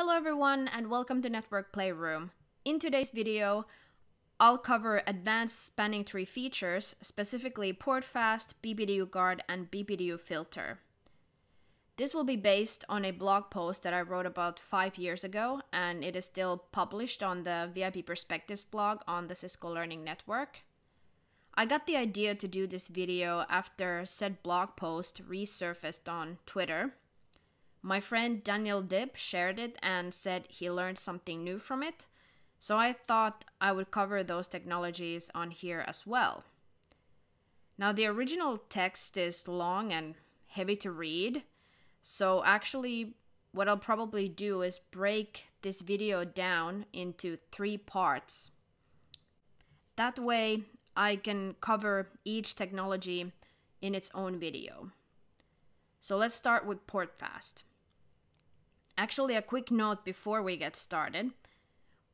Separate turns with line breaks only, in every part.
Hello everyone and welcome to Network Playroom. In today's video, I'll cover advanced spanning tree features, specifically PortFast, BPDU guard, and BPDU filter. This will be based on a blog post that I wrote about 5 years ago, and it is still published on the VIP Perspectives blog on the Cisco Learning Network. I got the idea to do this video after said blog post resurfaced on Twitter. My friend Daniel Dibb shared it and said he learned something new from it, so I thought I would cover those technologies on here as well. Now, the original text is long and heavy to read, so actually what I'll probably do is break this video down into 3 parts. That way I can cover each technology in its own video. So let's start with PortFast. Actually, a quick note before we get started.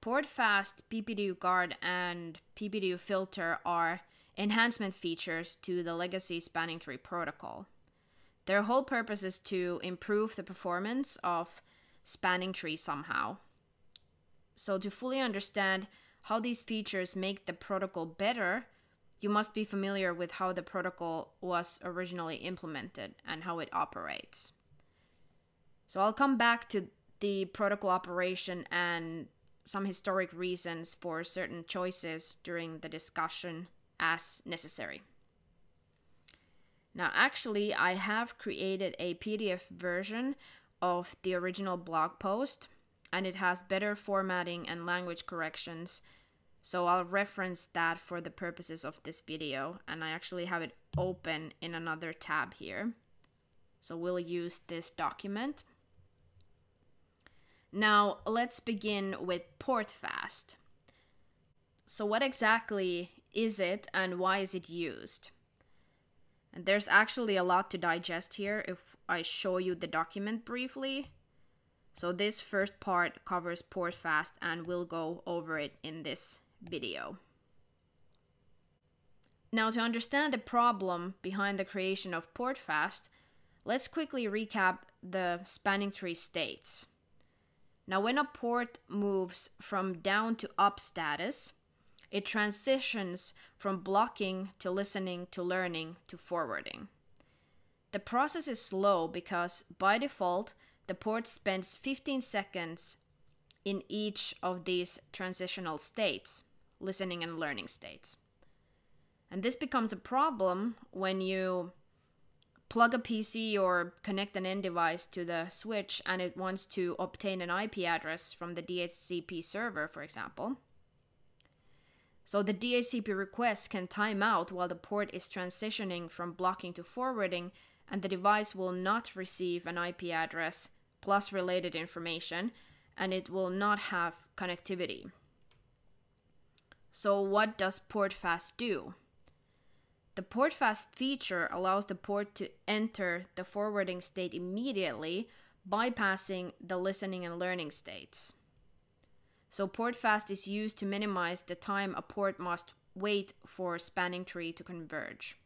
PortFast, BPDU guard, and BPDU filter are enhancement features to the legacy spanning tree protocol. Their whole purpose is to improve the performance of spanning tree somehow. So to fully understand how these features make the protocol better, you must be familiar with how the protocol was originally implemented and how it operates. So I'll come back to the protocol operation and some historic reasons for certain choices during the discussion as necessary. Now, actually, I have created a PDF version of the original blog post, and it has better formatting and language corrections, so I'll reference that for the purposes of this video, and I actually have it open in another tab here. So we'll use this document. Now, let's begin with PortFast. So what exactly is it and why is it used? And there's actually a lot to digest here if I show you the document briefly. So this first part covers PortFast and we'll go over it in this video. Now, to understand the problem behind the creation of PortFast, let's quickly recap the spanning tree states. Now, when a port moves from down to up status, it transitions from blocking to listening to learning to forwarding. The process is slow because by default, the port spends 15 seconds in each of these transitional states, listening and learning states. And this becomes a problem when you plug a PC or connect an end device to the switch and it wants to obtain an IP address from the DHCP server, for example. So the DHCP request can time out while the port is transitioning from blocking to forwarding, and the device will not receive an IP address plus related information, and it will not have connectivity. So what does PortFast do? The PortFast feature allows the port to enter the forwarding state immediately, bypassing the listening and learning states. So PortFast is used to minimize the time a port must wait for spanning tree to converge.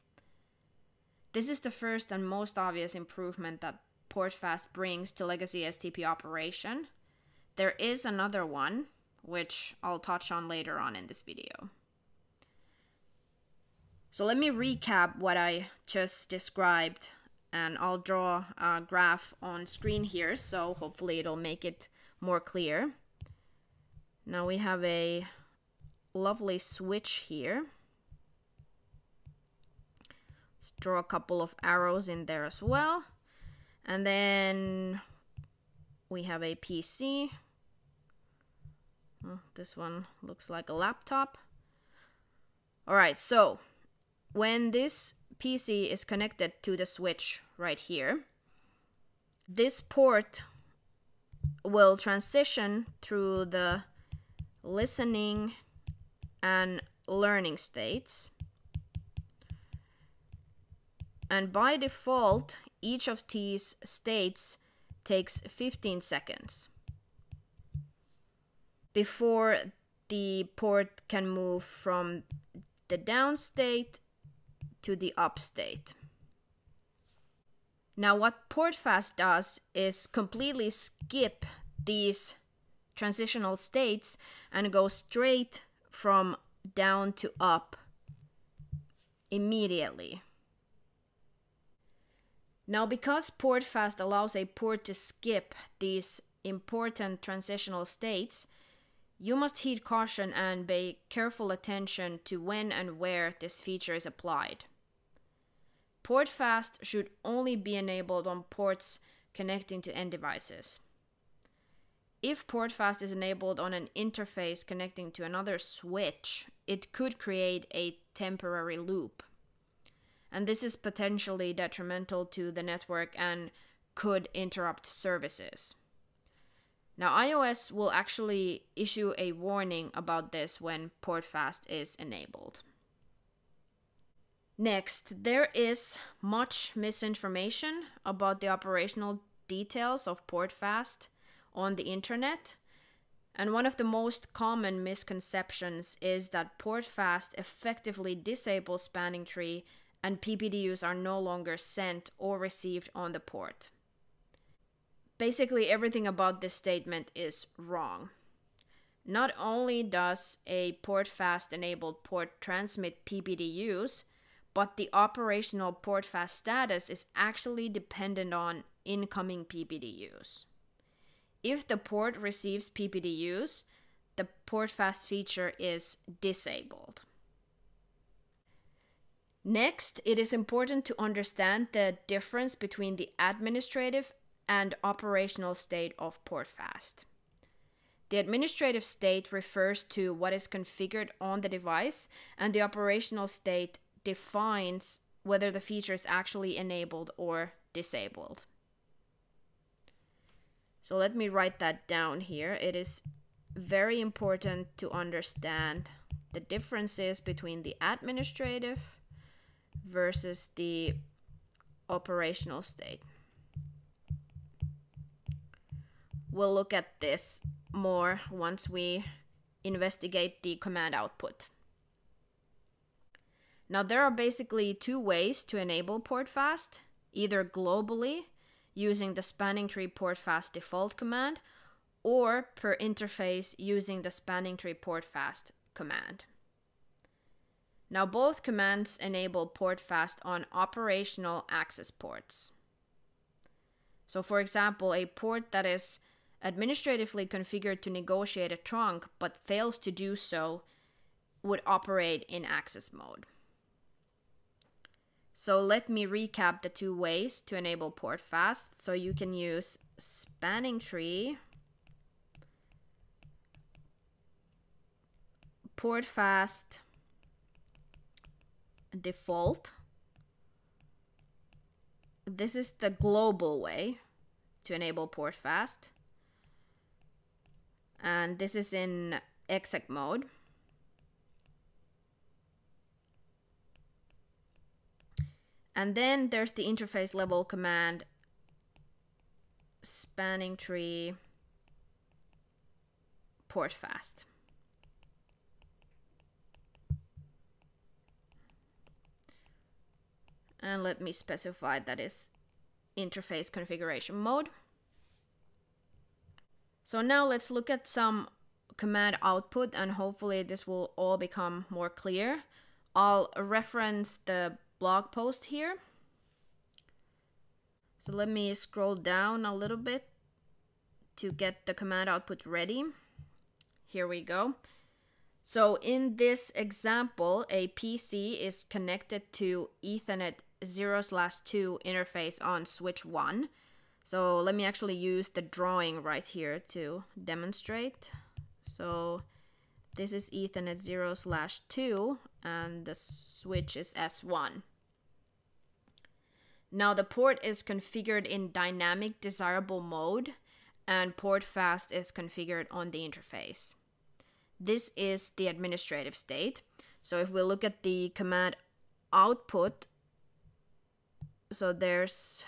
This is the first and most obvious improvement that PortFast brings to legacy STP operation. There is another one, which I'll touch on later on in this video. So let me recap what I just described, and I'll draw a graph on screen here, so hopefully it'll make it more clear. Now we have a lovely switch here. Let's draw a couple of arrows in there as well. And then we have a PC. Oh, this one looks like a laptop. All right, so when this PC is connected to the switch right here, this port will transition through the listening and learning states. And by default, each of these states takes 15 seconds before the port can move from the down state to the up state. Now what PortFast does is completely skip these transitional states and go straight from down to up immediately. Now, because PortFast allows a port to skip these important transitional states, you must heed caution and pay careful attention to when and where this feature is applied. PortFast should only be enabled on ports connecting to end devices. If PortFast is enabled on an interface connecting to another switch, it could create a temporary loop. And this is potentially detrimental to the network and could interrupt services. Now, iOS will actually issue a warning about this when PortFast is enabled. Next, there is much misinformation about the operational details of PortFast on the internet. And one of the most common misconceptions is that PortFast effectively disables spanning tree and PPDUs are no longer sent or received on the port. Basically, everything about this statement is wrong. Not only does a PortFast-enabled port transmit PPDUs, but the operational PortFast status is actually dependent on incoming PPDUs. If the port receives PPDUs, the PortFast feature is disabled. Next, it is important to understand the difference between the administrative and operational state of PortFast. The administrative state refers to what is configured on the device, and the operational state defines whether the feature is actually enabled or disabled. So let me write that down here. It is very important to understand the differences between the administrative versus the operational state. We'll look at this more once we investigate the command output. Now, there are basically two ways to enable PortFast, either globally using the spanning tree PortFast default command, or per interface using the spanning tree PortFast command. Now, both commands enable PortFast on operational access ports. So, for example, a port that is administratively configured to negotiate a trunk but fails to do so would operate in access mode. So let me recap the two ways to enable PortFast. So you can use spanning tree, PortFast default. This is the global way to enable PortFast. And this is in exec mode. And then there's the interface level command, spanning tree PortFast. And let me specify that is interface configuration mode. So now let's look at some command output, and hopefully this will all become more clear. I'll reference the blog post here. So let me scroll down a little bit to get the command output ready. Here we go. So in this example, a PC is connected to Ethernet 0/2 interface on switch 1. So let me actually use the drawing right here to demonstrate. So this is Ethernet 0/2 and the switch is S1. Now the port is configured in dynamic desirable mode and PortFast is configured on the interface. This is the administrative state. So if we look at the command output, so there's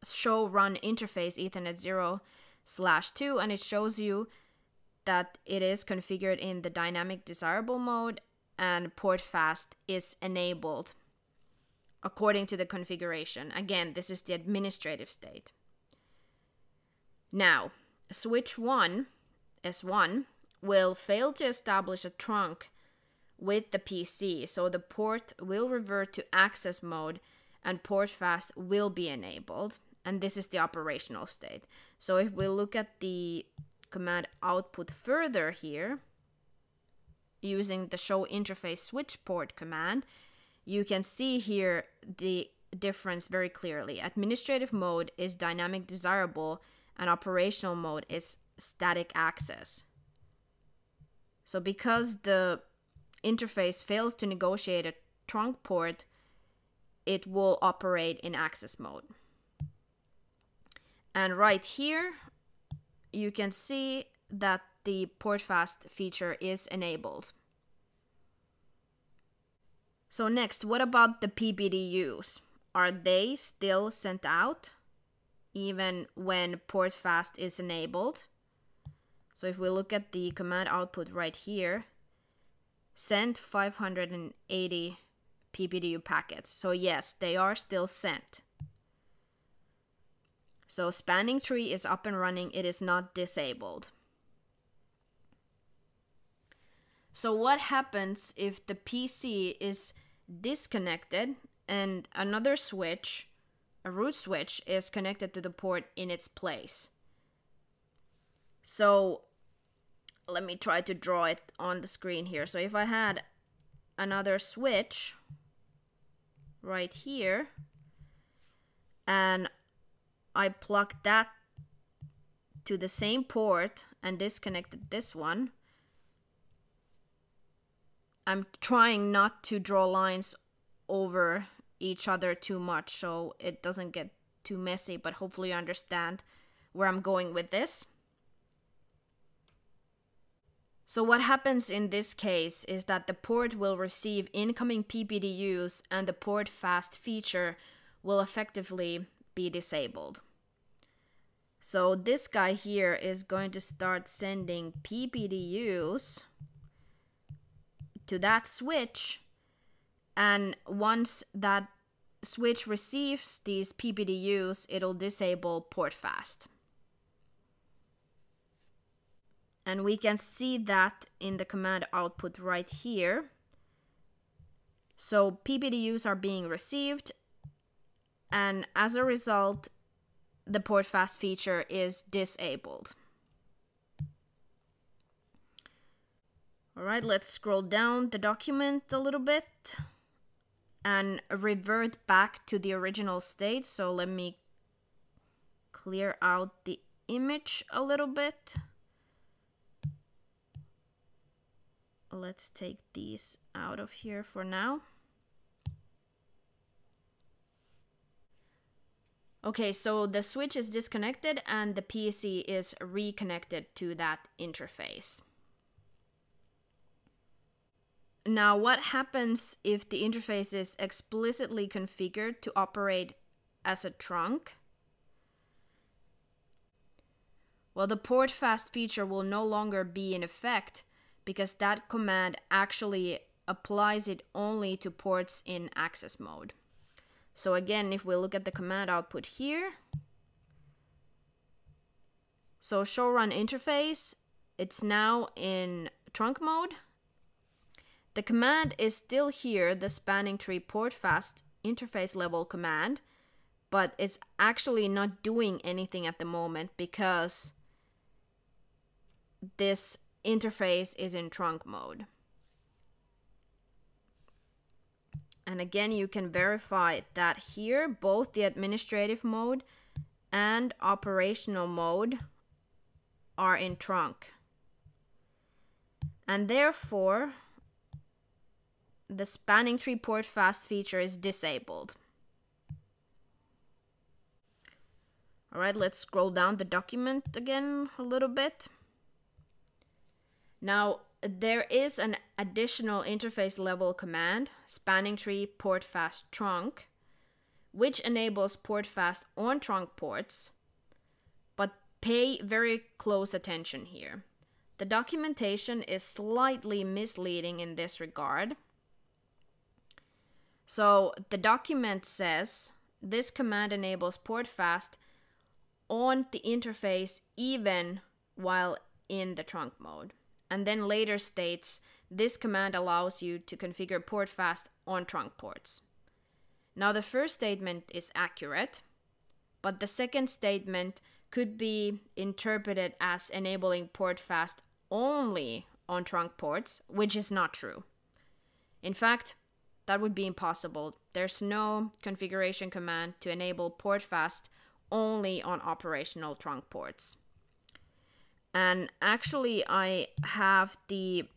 show run interface Ethernet 0/2 and it shows you that it is configured in the dynamic desirable mode and PortFast is enabled according to the configuration. Again, this is the administrative state. Now, switch 1, S1, will fail to establish a trunk with the PC, so the port will revert to access mode and PortFast will be enabled, and this is the operational state. So if we look at the command output further here, using the show interface switch port command, you can see here the difference very clearly. Administrative mode is dynamic desirable and operational mode is static access. So because the interface fails to negotiate a trunk port, it will operate in access mode. And right here, you can see that the PortFast feature is enabled. So next, what about the BPDUs? Are they still sent out even when PortFast is enabled? So if we look at the command output right here, sent 580 BPDU packets. So yes, they are still sent. So spanning tree is up and running, it is not disabled. So what happens if the PC is disconnected and another switch, a root switch, is connected to the port in its place? So let me try to draw it on the screen here. So if I had another switch right here and I plugged that to the same port and disconnected this one, I'm trying not to draw lines over each other too much so it doesn't get too messy, but hopefully you understand where I'm going with this. So what happens in this case is that the port will receive incoming BPDUs and the PortFast feature will effectively be disabled. So this guy here is going to start sending BPDUs to that switch, and once that switch receives these BPDUs, it'll disable PortFast. And we can see that in the command output right here. So BPDUs are being received, and as a result, the PortFast feature is disabled. All right, let's scroll down the document a little bit and revert back to the original state. So let me clear out the image a little bit. Let's take these out of here for now. Okay, so the switch is disconnected and the PC is reconnected to that interface. Now, what happens if the interface is explicitly configured to operate as a trunk? Well, the PortFast feature will no longer be in effect because that command actually applies it only to ports in access mode. So again, if we look at the command output here, so show run interface, it's now in trunk mode. The command is still here, the spanning tree PortFast interface level command, but it's actually not doing anything at the moment because this interface is in trunk mode. And again, you can verify that here, both the administrative mode and operational mode are in trunk. And therefore, the spanning tree PortFast feature is disabled. All right, let's scroll down the document again a little bit. Now, there is an additional interface level command, spanning tree PortFast trunk, which enables PortFast on trunk ports, but pay very close attention here. The documentation is slightly misleading in this regard. So the document says this command enables PortFast on the interface even while in the trunk mode. And then later states, this command allows you to configure PortFast on trunk ports. Now the first statement is accurate, but the second statement could be interpreted as enabling PortFast only on trunk ports, which is not true. In fact, that would be impossible. There's no configuration command to enable PortFast only on operational trunk ports. And actually, I have the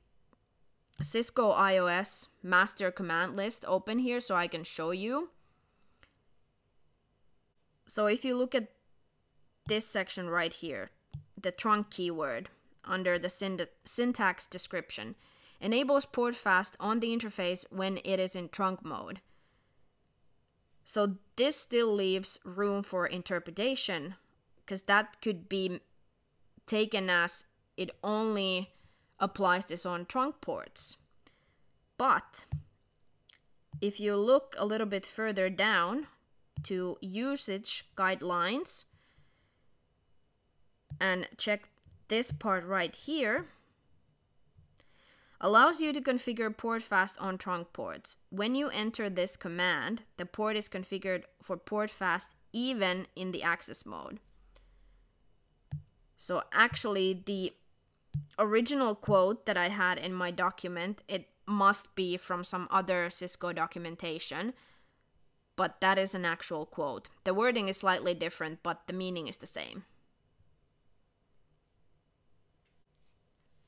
Cisco iOS master command list open here so I can show you. So if you look at this section right here, the trunk keyword under the syntax description enables PortFast on the interface when it is in trunk mode. So this still leaves room for interpretation, because that could be taken as it only applies this on trunk ports. But if you look a little bit further down to usage guidelines and check this part right here, allows you to configure PortFast on trunk ports. When you enter this command, the port is configured for PortFast even in the access mode. So actually, the original quote that I had in my document, it must be from some other Cisco documentation, but that is an actual quote. The wording is slightly different, but the meaning is the same.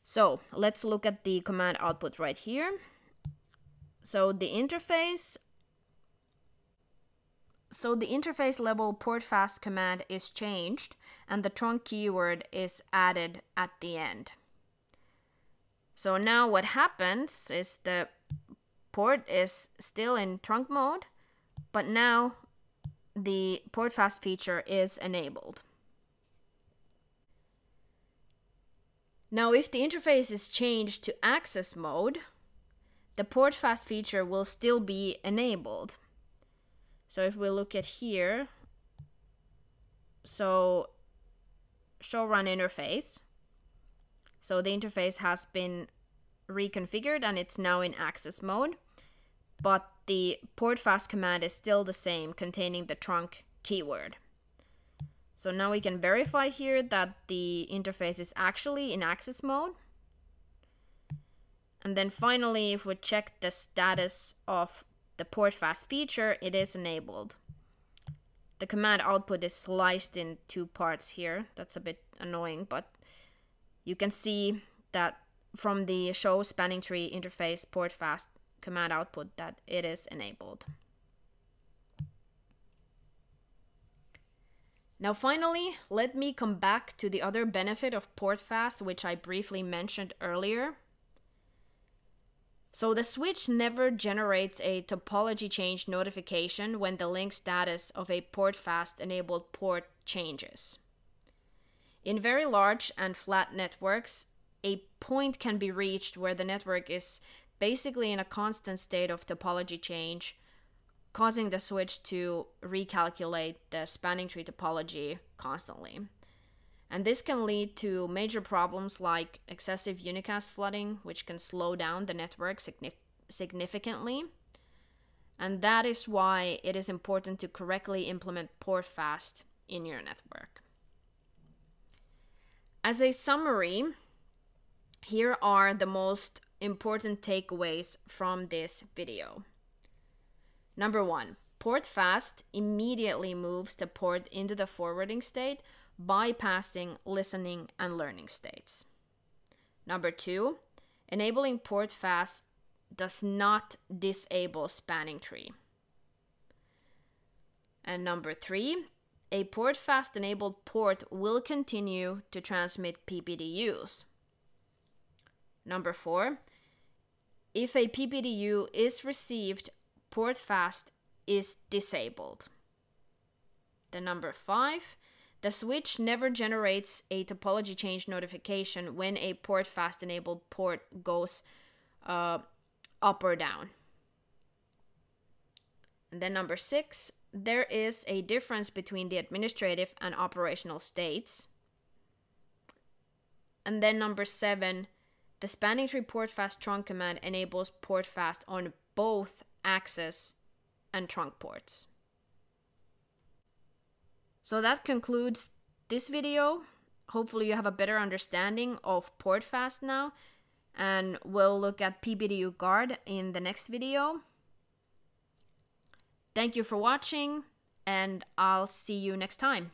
So let's look at the command output right here. So the interface level PortFast command is changed and the trunk keyword is added at the end. So now what happens is the port is still in trunk mode, but now the PortFast feature is enabled. Now, if the interface is changed to access mode, the PortFast feature will still be enabled. So if we look at here, so show run interface. So the interface has been reconfigured and it's now in access mode, but the PortFast command is still the same, containing the trunk keyword. So now we can verify here that the interface is actually in access mode. And then finally, if we check the status of the PortFast feature, it is enabled. The command output is sliced in two parts here. That's a bit annoying, but you can see that from the show spanning tree interface PortFast command output that it is enabled. Now finally, let me come back to the other benefit of PortFast, which I briefly mentioned earlier. So the switch never generates a topology change notification when the link status of a PortFast-enabled port changes. In very large and flat networks, a point can be reached where the network is basically in a constant state of topology change, causing the switch to recalculate the spanning tree topology constantly. And this can lead to major problems like excessive unicast flooding, which can slow down the network significantly. And that is why it is important to correctly implement PortFast in your network. As a summary, here are the most important takeaways from this video. Number 1, PortFast immediately moves the port into the forwarding state, bypassing listening and learning states. Number 2, enabling PortFast does not disable spanning tree. And number 3, a PortFast-enabled port will continue to transmit BPDUs. Number 4, if a BPDU is received, PortFast is disabled. Then number 5, the switch never generates a topology change notification when a PortFast-enabled port goes up or down. And then number 6, there is a difference between the administrative and operational states. And then number 7, the spanning tree PortFast trunk command enables PortFast on both access and trunk ports. So that concludes this video. Hopefully you have a better understanding of PortFast now, and we'll look at BPDU guard in the next video. Thank you for watching, and I'll see you next time.